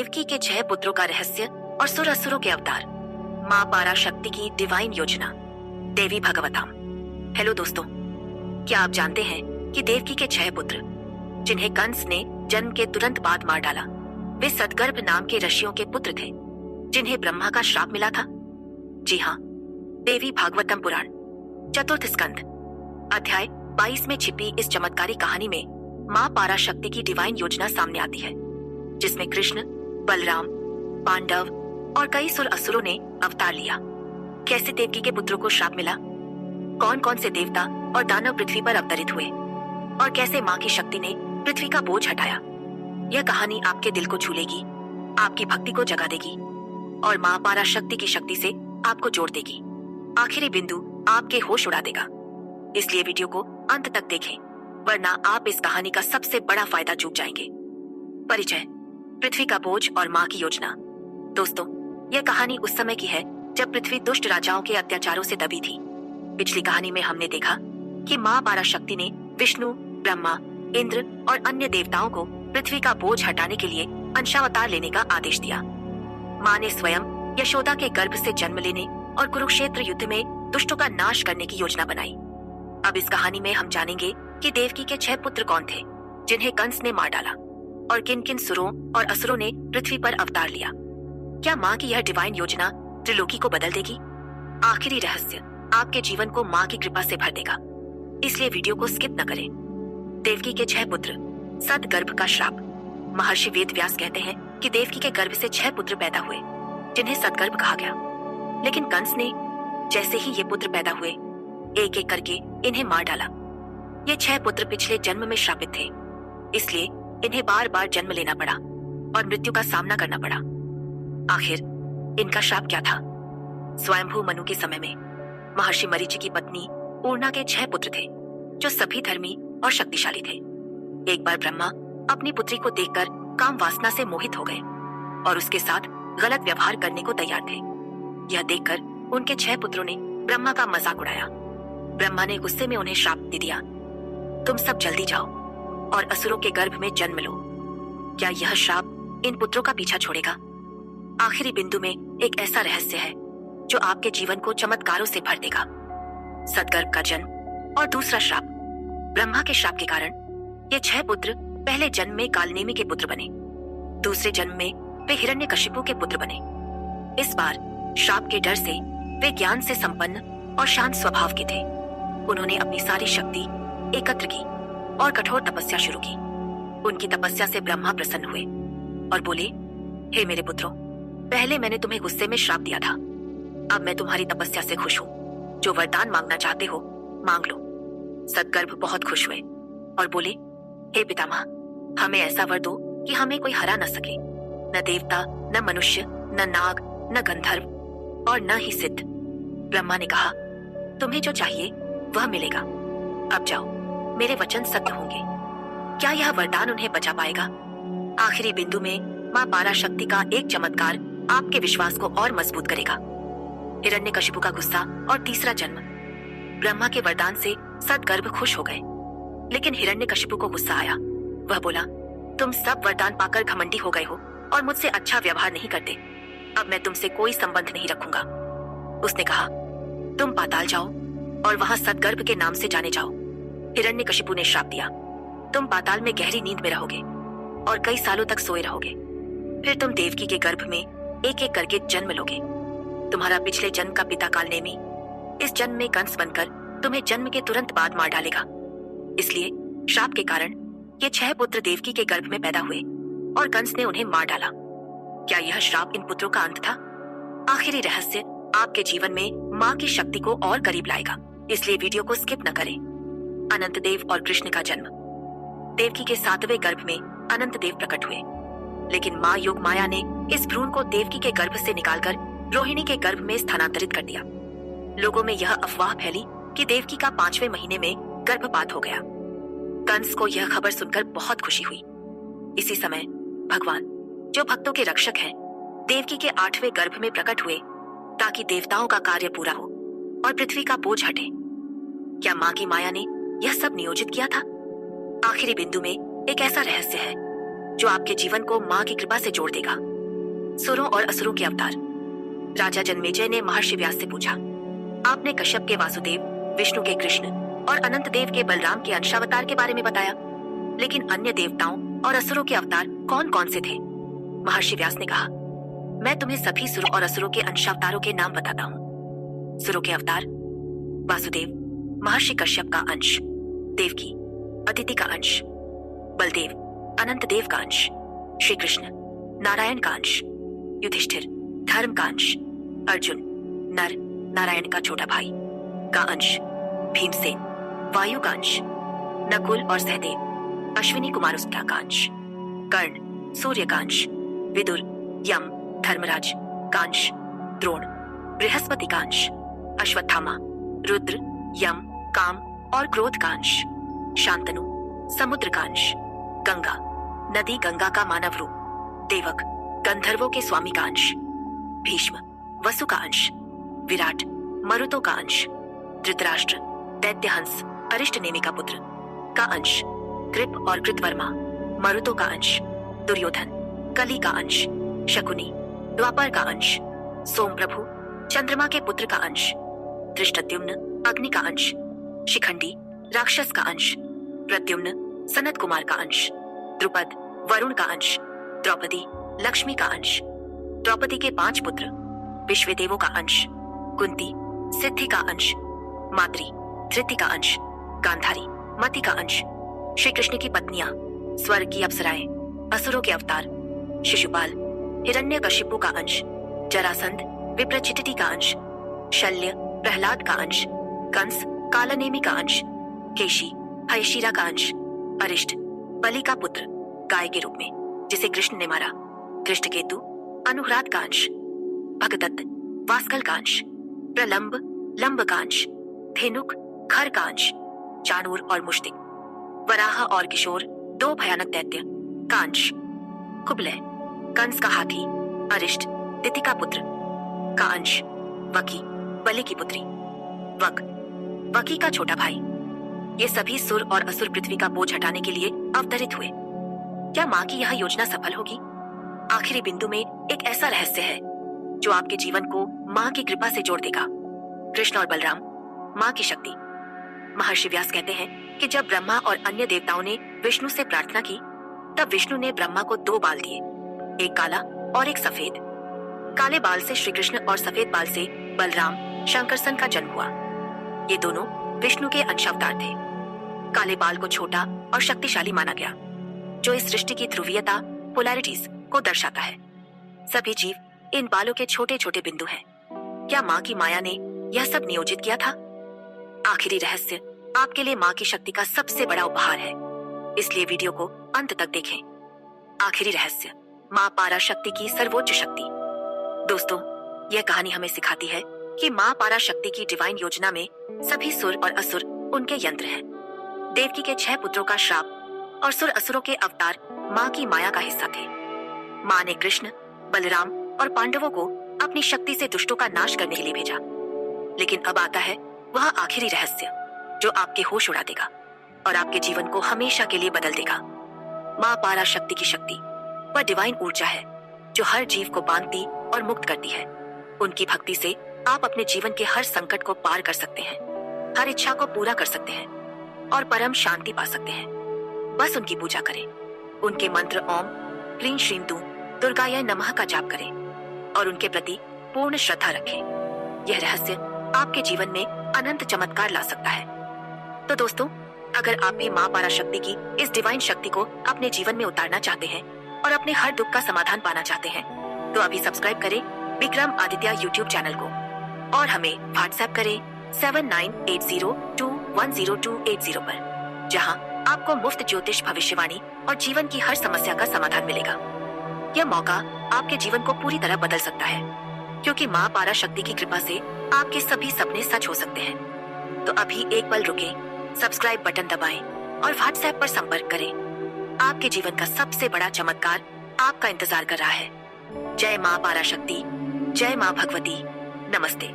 देवकी के 6 पुत्रों का रहस्य और सुर असुरों के अवतार, माँ पराशक्ति की डिवाइन योजना, देवी भागवतम। हेलो दोस्तों, क्या आप जानते हैं कि देवकी के 6 पुत्र, जिन्हें कंस ने जन्म के तुरंत बाद मार डाला, वे सदगर्भ नाम के ऋषियों के पुत्र थे, जिन्हें ब्रह्मा का श्राप मिला था। जी हाँ, देवी भागवतम पुराण चतुर्थ स्कंद अध्याय 22 में छिपी इस चमत्कारी कहानी में माँ पराशक्ति की डिवाइन योजना सामने आती है, जिसमें कृष्ण, बलराम, पांडव और कई सुर असुरों ने अवतार लिया। कैसे देवकी के पुत्रों को श्राप मिला, कौन कौन से देवता और दानव पृथ्वी पर अवतरित हुए, और कैसे माँ की शक्ति ने पृथ्वी का बोझ हटाया। यह कहानी आपके दिल को छू लेगी, आपकी भक्ति को जगा देगी और माँ पराशक्ति की शक्ति से आपको जोड़ देगी। आखिरी बिंदु आपके होश उड़ा देगा, इसलिए वीडियो को अंत तक देखें, वरना आप इस कहानी का सबसे बड़ा फायदा चूक जाएंगे। परिचय, पृथ्वी का बोझ और माँ की योजना। दोस्तों, यह कहानी उस समय की है जब पृथ्वी दुष्ट राजाओं के अत्याचारों से दबी थी। पिछली कहानी में हमने देखा कि माँ पराशक्ति ने विष्णु, ब्रह्मा, इंद्र और अन्य देवताओं को पृथ्वी का बोझ हटाने के लिए अंशावतार लेने का आदेश दिया। माँ ने स्वयं यशोदा के गर्भ से जन्म लेने और कुरुक्षेत्र युद्ध में दुष्टों का नाश करने की योजना बनाई। अब इस कहानी में हम जानेंगे कि देवकी के 6 पुत्र कौन थे, जिन्हें कंस ने मार डाला, और किन किन सुरों और असुरों ने पृथ्वी पर अवतार लिया। क्या माँ की यह डिवाइन योजना त्रिलोकी को बदल देगी? आखिरी रहस्य आपके जीवन को माँ की कृपा से भर देगा, इसलिए वीडियो को स्किप न करें। देवकी के 6 पुत्र, सदगर्भ का श्राप। महर्षि वेद व्यास कहते हैं कि देवकी के गर्भ से 6 पुत्र पैदा हुए, जिन्हें सदगर्भ कहा गया। लेकिन कंस ने जैसे ही ये पुत्र पैदा हुए, एक एक करके इन्हें मार डाला। ये 6 पुत्र पिछले जन्म में श्रापित थे, इसलिए इन्हें बार बार जन्म लेना पड़ा और मृत्यु का सामना करना पड़ा। आखिर इनका श्राप क्या था? स्वयंभू मनु के समय में महर्षि मरीचि की पत्नी पूर्णा के 6 पुत्र थे, जो सभी धर्मी और शक्तिशाली थे। एक बार ब्रह्मा अपनी पुत्री को देखकर काम वासना से मोहित हो गए और उसके साथ गलत व्यवहार करने को तैयार थे। यह देखकर उनके 6 पुत्रों ने ब्रह्मा का मजाक उड़ाया। ब्रह्मा ने गुस्से में उन्हें श्राप दे दिया, तुम सब जल्दी जाओ और असुरों के गर्भ में जन्म लो। क्या यह श्राप इन पुत्रों का पीछा छोड़ेगा? आखिरी बिंदु में एक ऐसा रहस्य है जो आपके जीवन को चमत्कारों से भर देगा। सदगर्भ का जन्म और दूसरा श्राप। ब्रह्मा के श्राप के कारण ये 6 पुत्र पहले जन्म में कालनेमी के पुत्र बने, दूसरे जन्म में वे हिरण्यकशिपु के पुत्र बने। इस बार श्राप के डर से वे ज्ञान से संपन्न और शांत स्वभाव के थे। उन्होंने अपनी सारी शक्ति एकत्र की और कठोर तपस्या शुरू की। उनकी तपस्या से ब्रह्मा प्रसन्न हुए और बोले, हे मेरे पुत्रों, पहले मैंने तुम्हें गुस्से में श्राप दिया था, अब मैं तुम्हारी तपस्या से खुश हूँ। जो वरदान मांगना चाहते हो मांग लो। सदगर्भ बहुत खुश हुए और बोले, हे पितामह, हमें ऐसा वर दो कि हमें कोई हरा न सके, न देवता, न मनुष्य, न नाग, न गंधर्व और न ही सिद्ध। ब्रह्मा ने कहा, तुम्हें जो चाहिए वह मिलेगा। अब जाओ, मेरे वचन सत्य होंगे। क्या यह वरदान उन्हें बचा पाएगा? आखिरी बिंदु में माँ पराशक्ति का एक चमत्कार आपके विश्वास को और मजबूत करेगा। हिरण्यकशिपु का गुस्सा और तीसरा जन्म। ब्रह्मा के वरदान से सदगर्भ खुश हो गए, लेकिन हिरण्यकशिपु को गुस्सा आया। वह बोला, तुम सब वरदान पाकर घमंडी हो गए हो और मुझसे अच्छा व्यवहार नहीं करते, अब मैं तुमसे कोई संबंध नहीं रखूंगा। उसने कहा, तुम पाताल जाओ और वहां सदगर्भ के नाम से जाने जाओ। हिरण्यकशिपु ने श्राप दिया, तुम पाताल में गहरी नींद में रहोगे और कई सालों तक सोए रहोगे। फिर तुम देवकी के गर्भ में एक एक करके जन्म लोगे। तुम्हारा पिछले जन्म का पिता कालनेमी इस जन्म में कंस बनकर तुम्हें जन्म के तुरंत बाद मार डालेगा। इसलिए श्राप के कारण ये 6 पुत्र देवकी के गर्भ में पैदा हुए और कंस ने उन्हें मार डाला। क्या यह श्राप इन पुत्रों का अंत था? आखिरी रहस्य आपके जीवन में माँ की शक्ति को और करीब लाएगा, इसलिए वीडियो को स्किप न करें। अनंत देव और कृष्ण का जन्म। देवकी के 7वें गर्भ में अनंत देव प्रकट हुए, लेकिन माँ योग माया ने इस भ्रूण को देवकी के गर्भ से निकालकर रोहिणी के गर्भ में स्थानांतरित कर दिया। लोगों में यह अफवाह फैली कि देवकी का 5वें महीने में गर्भपात हो गया। कंस को यह खबर सुनकर बहुत खुशी हुई। इसी समय भगवान, जो भक्तों के रक्षक हैं, देवकी के 8वें गर्भ में प्रकट हुए ताकि देवताओं का कार्य पूरा हो और पृथ्वी का बोझ हटे। क्या माँ की माया ने यह सब नियोजित किया था? आखिरी बिंदु में एक ऐसा रहस्य है जो आपके जीवन को माँ की कृपा से जोड़ देगा। सुरों और असुरों के अवतार। राजा जन्मेजय ने महर्षि व्यास से पूछा, आपने कश्यप के वासुदेव, विष्णु के कृष्ण और अनंत देव के बलराम के अंशावतार के बारे में बताया, लेकिन अन्य देवताओं और असुरों के अवतार कौन कौन से थे? महर्षि व्यास ने कहा, मैं तुम्हें सभी सुरों और असुरों के अंशावतारों के नाम बताता हूँ। सुरों के अवतार: वासुदेव, महर्षि कश्यप का अंश, देवकी, अदिति का अंश, बलदेव, अनंत देव का अंश, श्री कृष्ण, नारायण का अंश, युधिष्ठिर, धर्म का अंश, अर्जुन, नर, नारायण का छोटा भाई का अंश, भीमसेन, वायु का अंश, नकुल और सहदेव, अश्विनी कुमार उसका का अंश, कर्ण, सूर्य का अंश, विदुर, यम, धर्मराज का अंश, द्रोण, बृहस्पति का अंश, अश्वत्थामा, रुद्र, यम, काम और क्रोध का अंश, शांतनु, समुद्र का अंश, गंगा, नदी गंगा का मानव रूप, देवक, गंधर्वों के स्वामी का अंश, भीष्म, वसु का अंश, विराट, मरुतों का अंश, धृतराष्ट्र, दैत्यहंस, अरिष्टनेमि का पुत्र का अंश, कृप और कृतवर्मा, मरुतों का अंश, दुर्योधन, कली का अंश, शकुनी, द्वापर का अंश, सोमप्रभु, चंद्रमा के पुत्र का अंश, धृष्टद्युम्न, अग्नि का अंश, शिखंडी, राक्षस का अंश, प्रद्युम्न, सनत कुमार का अंश, द्रुपद, वरुण का अंश, द्रौपदी, लक्ष्मी का अंश, द्रौपदी के 5 पुत्र, विश्वदेवों का अंश, कुंती, सिद्धि का अंश, माद्री, धृति का अंश, गांधारी, मति का अंश, श्री कृष्ण की पत्नियां, स्वर्ग की अप्सराएं, असुरों के अवतार, शिशुपाल, हिरण्यकशिपु का अंश, जरासंध, विप्रचिति का अंश, शल्य, प्रहलाद का अंश, कंस, कालनेमि का अंश, केशी, हयशिरा का अंश, अरिष्ट, बलि का पुत्र, गाय के रूप में जिसे कृष्ण ने मारा, धृष्टकेतु, अनुहरात का अंश, भगदत्त, वास्कल का अंश, प्रलंब, लंब का अंश, धेनुक, खर का अंश, चाणूर और मुश्तिक, वराह और किशोर, 2 भयानक दैत्य का अंश, कुबलय, कंस का हाथी, अरिष्ट, दिति का पुत्र का अंश, वकी, बलि की पुत्री, वकी का छोटा भाई। ये सभी सुर और असुर पृथ्वी का बोझ हटाने के लिए अवतरित हुए। क्या माँ की यह योजना सफल होगी? आखिरी बिंदु में एक ऐसा रहस्य है जो आपके जीवन को माँ की कृपा से जोड़ देगा। कृष्ण और बलराम, माँ की शक्ति। महर्षि व्यास कहते हैं कि जब ब्रह्मा और अन्य देवताओं ने विष्णु से प्रार्थना की, तब विष्णु ने ब्रह्मा को 2 बाल दिए, एक काला और एक सफेद। काले बाल से श्री कृष्ण और सफेद बाल से बलराम, शंकरसन का जन्म हुआ। ये दोनों विष्णु के अंशावतार थे। काले बाल को छोटा और शक्तिशाली माना गया, जो इस सृष्टि की ध्रुवीयता, पोलैरिटीज को दर्शाता है। सभी जीव इन बालों के छोटे छोटे बिंदु हैं। क्या माँ की माया ने यह सब नियोजित किया था? आखिरी रहस्य आपके लिए माँ की शक्ति का सबसे बड़ा उपहार है, इसलिए वीडियो को अंत तक देखें। आखिरी रहस्य, माँ पाराशक्ति की सर्वोच्च शक्ति। दोस्तों, यह कहानी हमें सिखाती है कि माँ पाराशक्ति की डिवाइन योजना में सभी सुर और असुर उनके यंत्र हैं। देवकी के 6 पुत्रों का श्राप और सुर असुरों के अवतार माँ की माया का हिस्सा थे। माँ ने कृष्ण, बलराम और पांडवों को अपनी शक्ति से दुष्टों का नाश करने के लिए भेजा। लेकिन अब आता है वह आखिरी रहस्य जो आपके होश उड़ा देगा और आपके जीवन को हमेशा के लिए बदल देगा। माँ पाराशक्ति की शक्ति वह डिवाइन ऊर्जा है जो हर जीव को बांधती और मुक्त करती है। उनकी भक्ति से आप अपने जीवन के हर संकट को पार कर सकते हैं, हर इच्छा को पूरा कर सकते हैं और परम शांति पा सकते हैं। बस उनकी पूजा करें, उनके मंत्र ओम क्लीं श्रीं दूं दुर्गाय नमः का जाप करें और उनके प्रति पूर्ण श्रद्धा रखें। यह रहस्य आपके जीवन में अनंत चमत्कार ला सकता है। तो दोस्तों, अगर आप भी माँ पाराशक्ति की इस डिवाइन शक्ति को अपने जीवन में उतारना चाहते हैं और अपने हर दुख का समाधान पाना चाहते हैं, तो अभी सब्सक्राइब करें विक्रम आदित्य यूट्यूब चैनल को और हमें व्हाट्सएप करें 7980210280 पर, जहां आपको मुफ्त ज्योतिष, भविष्यवाणी और जीवन की हर समस्या का समाधान मिलेगा। यह मौका आपके जीवन को पूरी तरह बदल सकता है, क्योंकि माँ पाराशक्ति की कृपा से आपके सभी सपने सच हो सकते हैं। तो अभी एक पल रुकें, सब्सक्राइब बटन दबाएं और व्हाट्सएप पर संपर्क करें। आपके जीवन का सबसे बड़ा चमत्कार आपका इंतजार कर रहा है। जय माँ पाराशक्ति, जय माँ भगवती, नमस्ते।